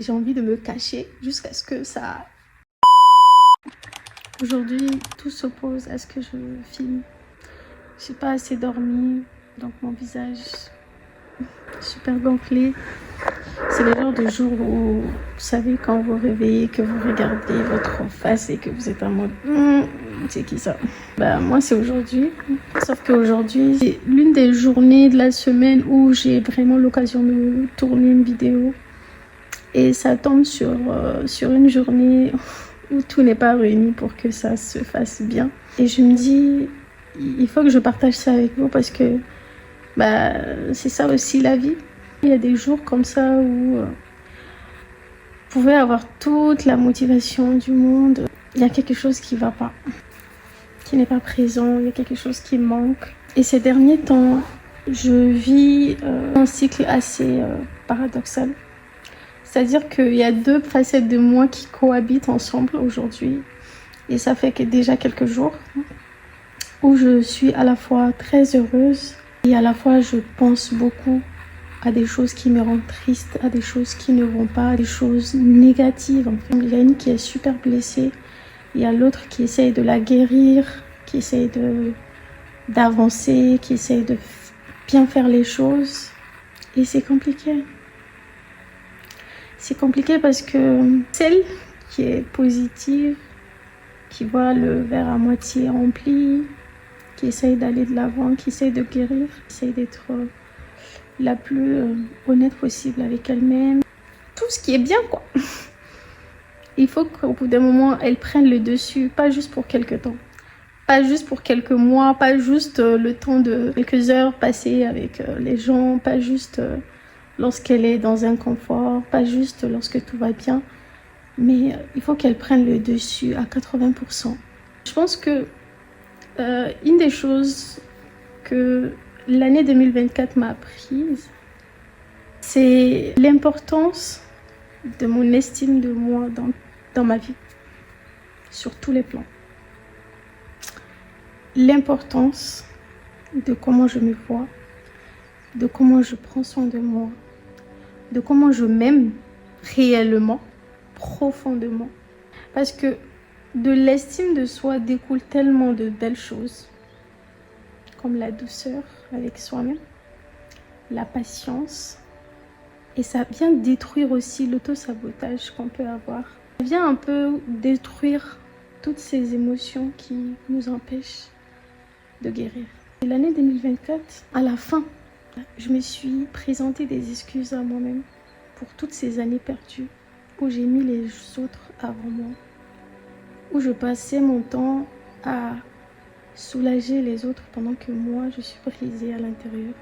j'ai envie de me cacher jusqu'à ce que ça... Aujourd'hui, tout s'oppose à ce que je filme. J'ai pas assez dormi, donc mon visage est super gonflé. C'est le genre de jour où, vous savez, quand vous réveillez, que vous regardez votre face et que vous êtes en mode c'est qui ça? Bah moi c'est aujourd'hui, sauf qu'aujourd'hui c'est l'une des journées de la semaine où j'ai vraiment l'occasion de tourner une vidéo et ça tombe sur une journée où tout n'est pas réuni pour que ça se fasse bien. Et je me dis, il faut que je partage ça avec vous parce que bah, c'est ça aussi la vie. Il y a des jours comme ça où vous pouvez avoir toute la motivation du monde. Il y a quelque chose qui ne va pas, qui n'est pas présent, il y a quelque chose qui manque. Et ces derniers temps, je vis un cycle assez paradoxal. C'est-à-dire qu'il y a deux facettes de moi qui cohabitent ensemble aujourd'hui. Et ça fait que déjà quelques jours où je suis à la fois très heureuse et à la fois je pense beaucoup à des choses qui me rendent triste, à des choses qui ne vont pas, à des choses négatives. En fait, il y a une qui est super blessée, il y a l'autre qui essaye de la guérir, qui essaye d'avancer, qui essaye de bien faire les choses. Et c'est compliqué. C'est compliqué parce que celle qui est positive, qui voit le verre à moitié rempli, qui essaye d'aller de l'avant, qui essaye de guérir, qui essaye d'être la plus honnête possible avec elle-même. Tout ce qui est bien, quoi. Il faut qu'au bout d'un moment, elle prenne le dessus, pas juste pour quelques temps. Pas juste pour quelques mois, pas juste le temps de quelques heures passées avec les gens, pas juste lorsqu'elle est dans un confort, pas juste lorsque tout va bien. Mais il faut qu'elle prenne le dessus à 80%. Je pense que une des choses que l'année 2024 m'a apprise, c'est l'importance de mon estime de moi dans ma vie, sur tous les plans. L'importance de comment je me vois, de comment je prends soin de moi, de comment je m'aime réellement, profondément. Parce que de l'estime de soi découle tellement de belles choses, comme la douceur avec soi-même, la patience, et ça vient détruire aussi l'auto-sabotage qu'on peut avoir. Ça vient un peu détruire toutes ces émotions qui nous empêchent de guérir. Et l'année 2024, à la fin, je me suis présenté des excuses à moi-même pour toutes ces années perdues où j'ai mis les autres avant moi, où je passais mon temps à soulager les autres pendant que moi je suis brisée à l'intérieur,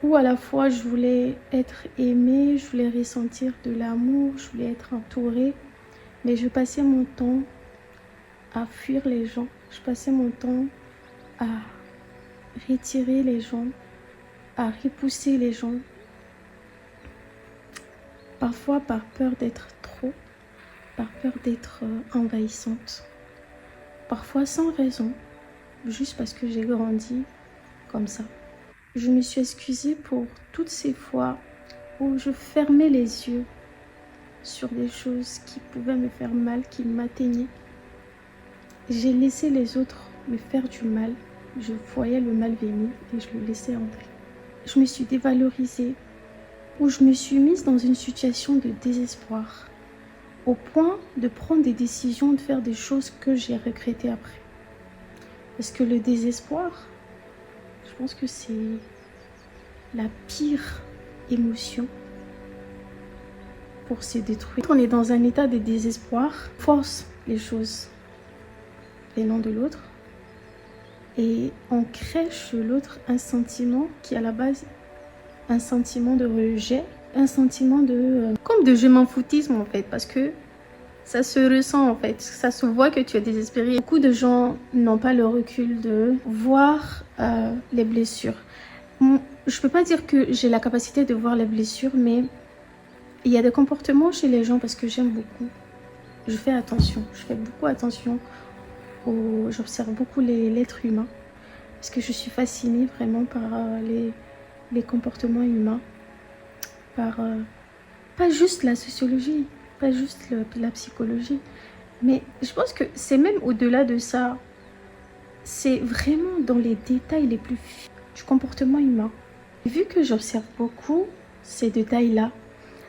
où à la fois je voulais être aimée, je voulais ressentir de l'amour, je voulais être entourée, mais je passais mon temps à fuir les gens, je passais mon temps à retirer les gens, à repousser les gens, parfois par peur d'être trop, par peur d'être envahissante, parfois sans raison, juste parce que j'ai grandi comme ça. Je me suis excusée pour toutes ces fois où je fermais les yeux sur des choses qui pouvaient me faire mal, qui m'atteignaient. J'ai laissé les autres me faire du mal. Je voyais le mal venir et je le laissais entrer. Je me suis dévalorisée, où je me suis mise dans une situation de désespoir, au point de prendre des décisions, de faire des choses que j'ai regrettées après. Parce que le désespoir, je pense que c'est la pire émotion pour se détruire. Quand on est dans un état de désespoir, on force les choses, les noms de l'autre, et on crée chez l'autre un sentiment qui est à la base un sentiment de rejet, un sentiment de comme de je m'en foutisme en fait, parce que ça se ressent en fait, ça se voit que tu es désespéré. Beaucoup de gens n'ont pas le recul de voir les blessures. Je peux pas dire que j'ai la capacité de voir les blessures, mais il y a des comportements chez les gens parce que j'aime beaucoup. Je fais attention, je fais beaucoup attention. J'observe beaucoup l'être humain parce que je suis fascinée vraiment par les comportements humains, par pas juste la sociologie, pas juste la psychologie, mais je pense que c'est même au-delà de ça. C'est vraiment dans les détails les plus du comportement humain. Vu que j'observe beaucoup ces détails-là,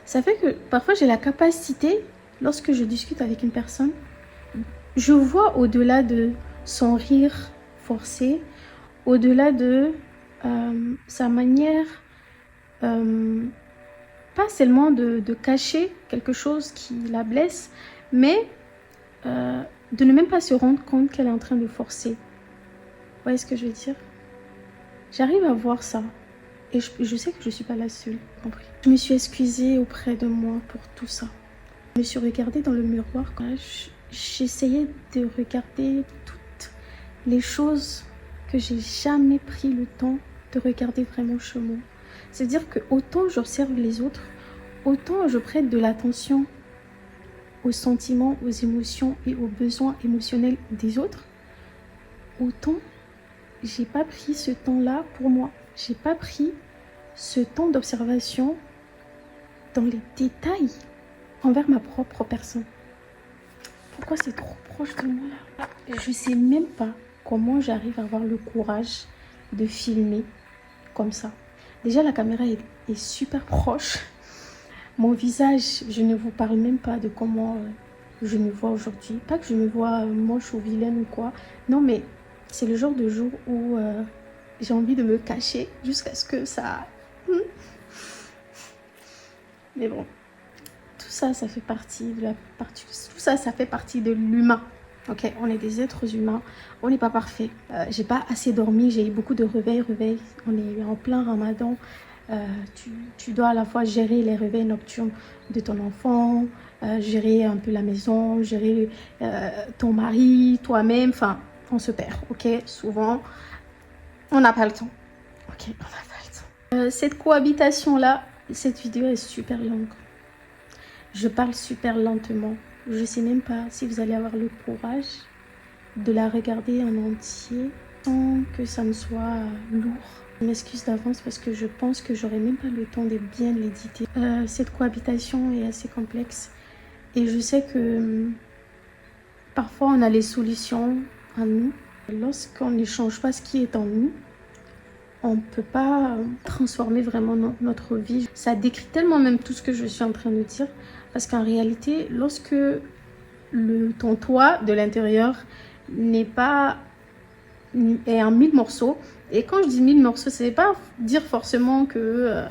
ça fait que parfois j'ai la capacité, lorsque je discute avec une personne, je vois au-delà de son rire forcé, au-delà de sa manière, pas seulement de cacher quelque chose qui la blesse, mais de ne même pas se rendre compte qu'elle est en train de forcer. Vous voyez ce que je veux dire? J'arrive à voir ça. Et je sais que je ne suis pas la seule, compris. Je me suis excusée auprès de moi pour tout ça. Je me suis regardée dans le miroir quand j'essayais de regarder toutes les choses que j'ai jamais pris le temps de regarder vraiment chez moi. C'est-à-dire que autant j'observe les autres, autant je prête de l'attention aux sentiments, aux émotions et aux besoins émotionnels des autres, autant j'ai pas pris ce temps-là pour moi. J'ai pas pris ce temps d'observation dans les détails envers ma propre personne. Pourquoi c'est trop proche de moi là? Je sais même pas comment j'arrive à avoir le courage de filmer comme ça. Déjà la caméra est super proche. Mon visage, je ne vous parle même pas de comment je me vois aujourd'hui. Pas que je me vois moche ou vilaine ou quoi. Non mais c'est le genre de jour où j'ai envie de me cacher jusqu'à ce que ça... Mais bon, tout ça, ça fait partie de tout ça, ça fait partie de l'humain. Ok, on est des êtres humains, on n'est pas parfait. J'ai pas assez dormi, j'ai eu beaucoup de réveils. On est en plein Ramadan. Tu dois à la fois gérer les réveils nocturnes de ton enfant, gérer un peu la maison, gérer ton mari, toi-même. Enfin, on se perd, ok? Souvent, on n'a pas le temps. Ok, on n'a pas le temps. Cette cohabitation-là, cette vidéo est super longue. Je parle super lentement. Je ne sais même pas si vous allez avoir le courage de la regarder en entier sans que ça me soit lourd. Je m'excuse d'avance parce que je pense que j'aurai même pas le temps de bien l'éditer. Cette cohabitation est assez complexe et je sais que parfois on a les solutions en nous. Lorsqu'on ne change pas ce qui est en nous, on ne peut pas transformer vraiment notre vie. Ça décrit tellement même tout ce que je suis en train de dire. Parce qu'en réalité, lorsque ton toit de l'intérieur est en 1000 morceaux, et quand je dis 1000 morceaux, ça ne veut pas dire forcément que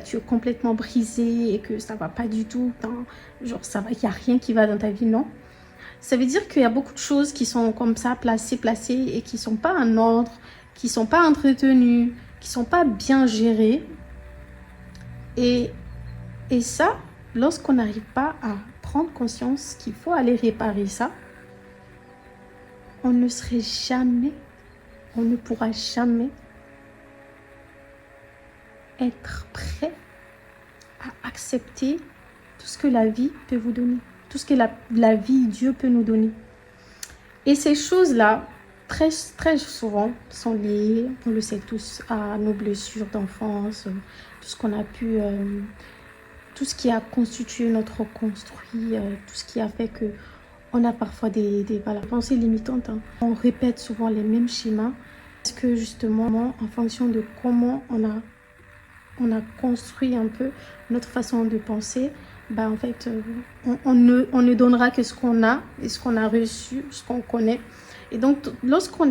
tu es complètement brisé et que ça ne va pas du tout. Genre, il n'y a rien qui va dans ta vie, non. Ça veut dire qu'il y a beaucoup de choses qui sont comme ça, placées, et qui ne sont pas en ordre, qui ne sont pas entretenues, qui ne sont pas bien gérées. Et ça, lorsqu'on n'arrive pas à prendre conscience qu'il faut aller réparer ça, on ne pourra jamais être prêt à accepter tout ce que la vie peut vous donner, tout ce que la vie, Dieu peut nous donner. Et ces choses-là, très, très souvent, sont liées, on le sait tous, à nos blessures d'enfance, tout ce qu'on a pu... tout ce qui a constitué notre construit, tout ce qui a fait que on a parfois des pensées limitantes. Hein. On répète souvent les mêmes schémas parce que justement, en fonction de comment on a construit un peu notre façon de penser, en fait, on ne donnera que ce qu'on a et ce qu'on a reçu, ce qu'on connaît. Et donc, lorsqu'on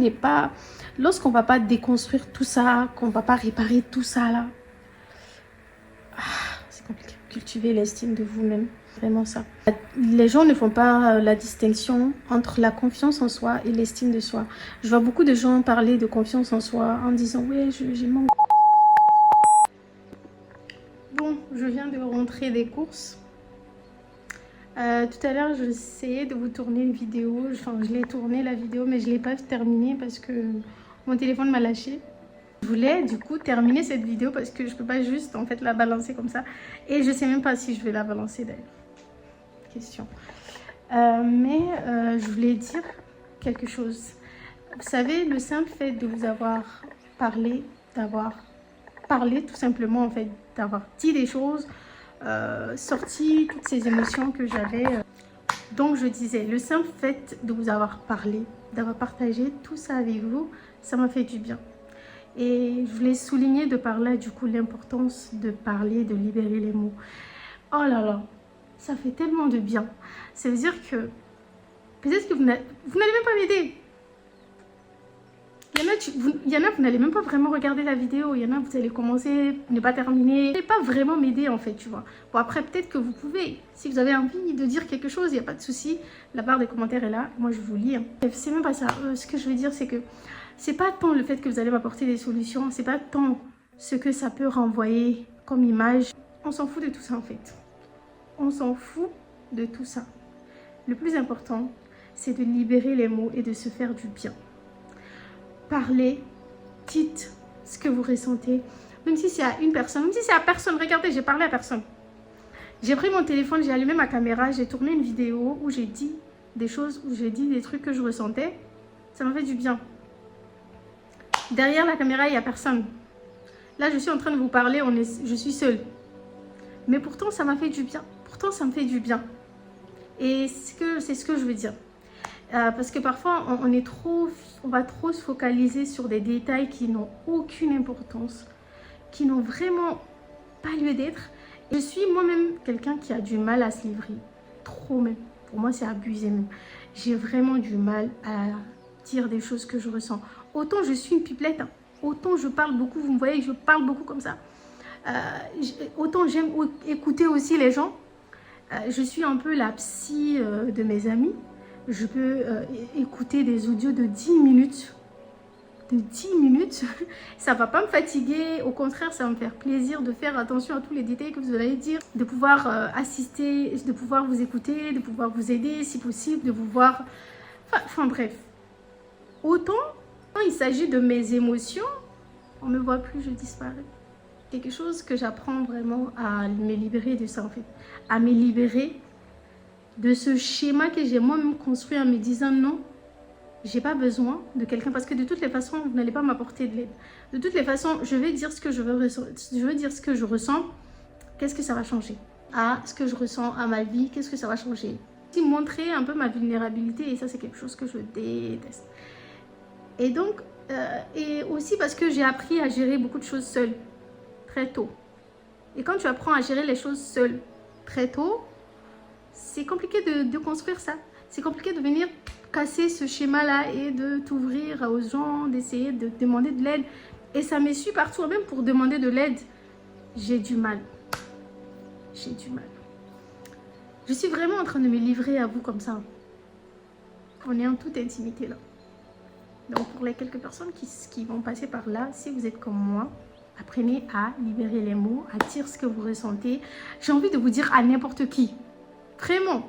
va pas déconstruire tout ça, qu'on va pas réparer tout ça là, c'est compliqué. Cultiver l'estime de vous-même, vraiment ça. Les gens ne font pas la distinction entre la confiance en soi et l'estime de soi. Je vois beaucoup de gens parler de confiance en soi en disant « ouais, j'ai manque ». Bon, je viens de rentrer des courses. Tout à l'heure, j'essayais de vous tourner une vidéo. Enfin, je l'ai tournée la vidéo, mais je ne l'ai pas terminée parce que mon téléphone m'a lâché. Je voulais du coup terminer cette vidéo parce que je peux pas juste en fait la balancer comme ça. Et je sais même pas si je vais la balancer d'ailleurs. Question. Je voulais dire quelque chose. Vous savez, le simple fait de vous avoir parlé, d'avoir parlé tout simplement en fait, d'avoir dit des choses, sorti toutes ces émotions que j'avais. Donc je disais, le simple fait de vous avoir parlé, d'avoir partagé tout ça avec vous, ça m'a fait du bien. Et je voulais souligner de par là, du coup, l'importance de parler, de libérer les mots. Oh là là, ça fait tellement de bien. Ça veut dire que peut-être que vous n'allez même pas m'aider. Il y en a, vous n'allez même pas vraiment regarder la vidéo. Il y en a, vous allez commencer, ne pas terminer. Vous n'allez pas vraiment m'aider en fait, tu vois. Bon, après, peut-être que vous pouvez. Si vous avez envie de dire quelque chose, il n'y a pas de souci. La barre des commentaires est là. Moi, je vous lis. Hein. C'est même pas ça. Ce que je veux dire, c'est que c'est pas tant le fait que vous allez m'apporter des solutions. C'est pas tant ce que ça peut renvoyer comme image. On s'en fout de tout ça en fait. On s'en fout de tout ça. Le plus important, c'est de libérer les mots et de se faire du bien. Parlez, dites ce que vous ressentez. Même si c'est à une personne, même si c'est à personne. Regardez, j'ai parlé à personne. J'ai pris mon téléphone, j'ai allumé ma caméra, j'ai tourné une vidéo où j'ai dit des choses, où j'ai dit des trucs que je ressentais. Ça m'a fait du bien. Derrière la caméra, il n'y a personne. Là, je suis en train de vous parler, je suis seule. Mais pourtant, ça m'a fait du bien. Pourtant, ça me fait du bien. Et c'est ce que je veux dire. Parce que parfois, on va trop se focaliser sur des détails qui n'ont aucune importance, qui n'ont vraiment pas lieu d'être. Je suis moi-même quelqu'un qui a du mal à se livrer. Trop même. Pour moi, c'est abusé même. J'ai vraiment du mal à dire des choses que je ressens. Autant je suis une pipelette, hein. Autant je parle beaucoup, vous me voyez, je parle beaucoup comme ça. Autant j'aime écouter aussi les gens. Je suis un peu la psy de mes amis. Je peux écouter des audios de 10 minutes. De 10 minutes. Ça ne va pas me fatiguer. Au contraire, ça va me faire plaisir de faire attention à tous les détails que vous allez dire. De pouvoir assister, de pouvoir vous écouter, de pouvoir vous aider si possible, de vous voir... Enfin bref. Autant, quand il s'agit de mes émotions, on ne me voit plus, je disparais. Quelque chose que j'apprends vraiment à me libérer de ça en fait. À me libérer de ce schéma que j'ai moi-même construit en me disant non, j'ai pas besoin de quelqu'un parce que de toutes les façons, vous n'allez pas m'apporter de l'aide. De toutes les façons, je vais dire ce que je veux dire ce que je ressens. Qu'est-ce que ça va changer? À ce que je ressens à ma vie, qu'est-ce que ça va changer? Montrer un peu ma vulnérabilité et ça c'est quelque chose que je déteste. Et donc, et aussi parce que j'ai appris à gérer beaucoup de choses seule, très tôt. Et quand tu apprends à gérer les choses seule, très tôt, c'est compliqué de construire ça. C'est compliqué de venir casser ce schéma-là et de t'ouvrir aux gens, d'essayer de demander de l'aide. Et ça me suit partout, même pour demander de l'aide, j'ai du mal. J'ai du mal. Je suis vraiment en train de me livrer à vous comme ça. On est en toute intimité là. Donc pour les quelques personnes qui vont passer par là, si vous êtes comme moi, apprenez à libérer les mots, à dire ce que vous ressentez. J'ai envie de vous dire à n'importe qui. Vraiment.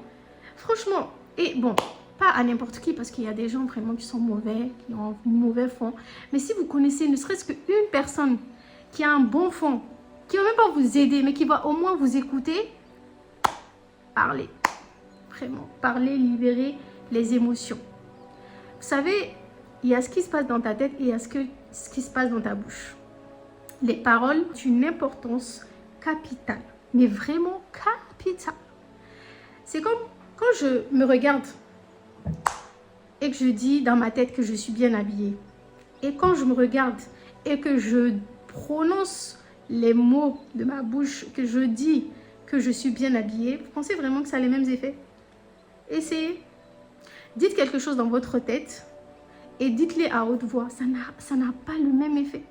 Franchement. Et bon, pas à n'importe qui parce qu'il y a des gens vraiment qui sont mauvais, qui ont un mauvais fond. Mais si vous connaissez ne serait-ce qu'une personne qui a un bon fond, qui ne va même pas vous aider, mais qui va au moins vous écouter, parlez. Vraiment. Parlez, libérez les émotions. Vous savez, il y a ce qui se passe dans ta tête et il y a ce qui se passe dans ta bouche. Les paroles ont une importance capitale, mais vraiment capitale. C'est comme quand je me regarde et que je dis dans ma tête que je suis bien habillée. Et quand je me regarde et que je prononce les mots de ma bouche, que je dis que je suis bien habillée, vous pensez vraiment que ça a les mêmes effets? Essayez. Dites quelque chose dans votre tête et dites-les à haute voix. Ça n'a pas le même effet.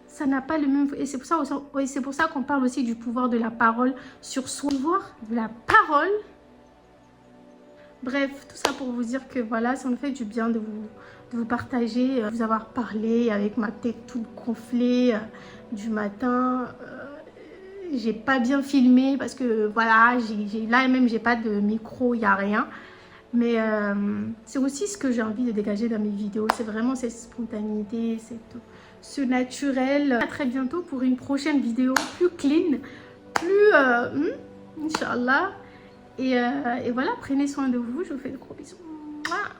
Ça n'a pas le même... Et c'est pour ça qu'on parle aussi du pouvoir de la parole sur soi. Le pouvoir de la parole. Bref, tout ça pour vous dire que voilà, ça me fait du bien de vous partager, de vous avoir parlé avec ma tête toute gonflée du matin. J'ai pas bien filmé parce que voilà, là même j'ai pas de micro, il n'y a rien. Mais c'est aussi ce que j'ai envie de dégager dans mes vidéos. C'est vraiment cette spontanéité, ce naturel. À très bientôt pour une prochaine vidéo plus clean, plus Inch'Allah. Et voilà, prenez soin de vous. Je vous fais de gros bisous. Mouah.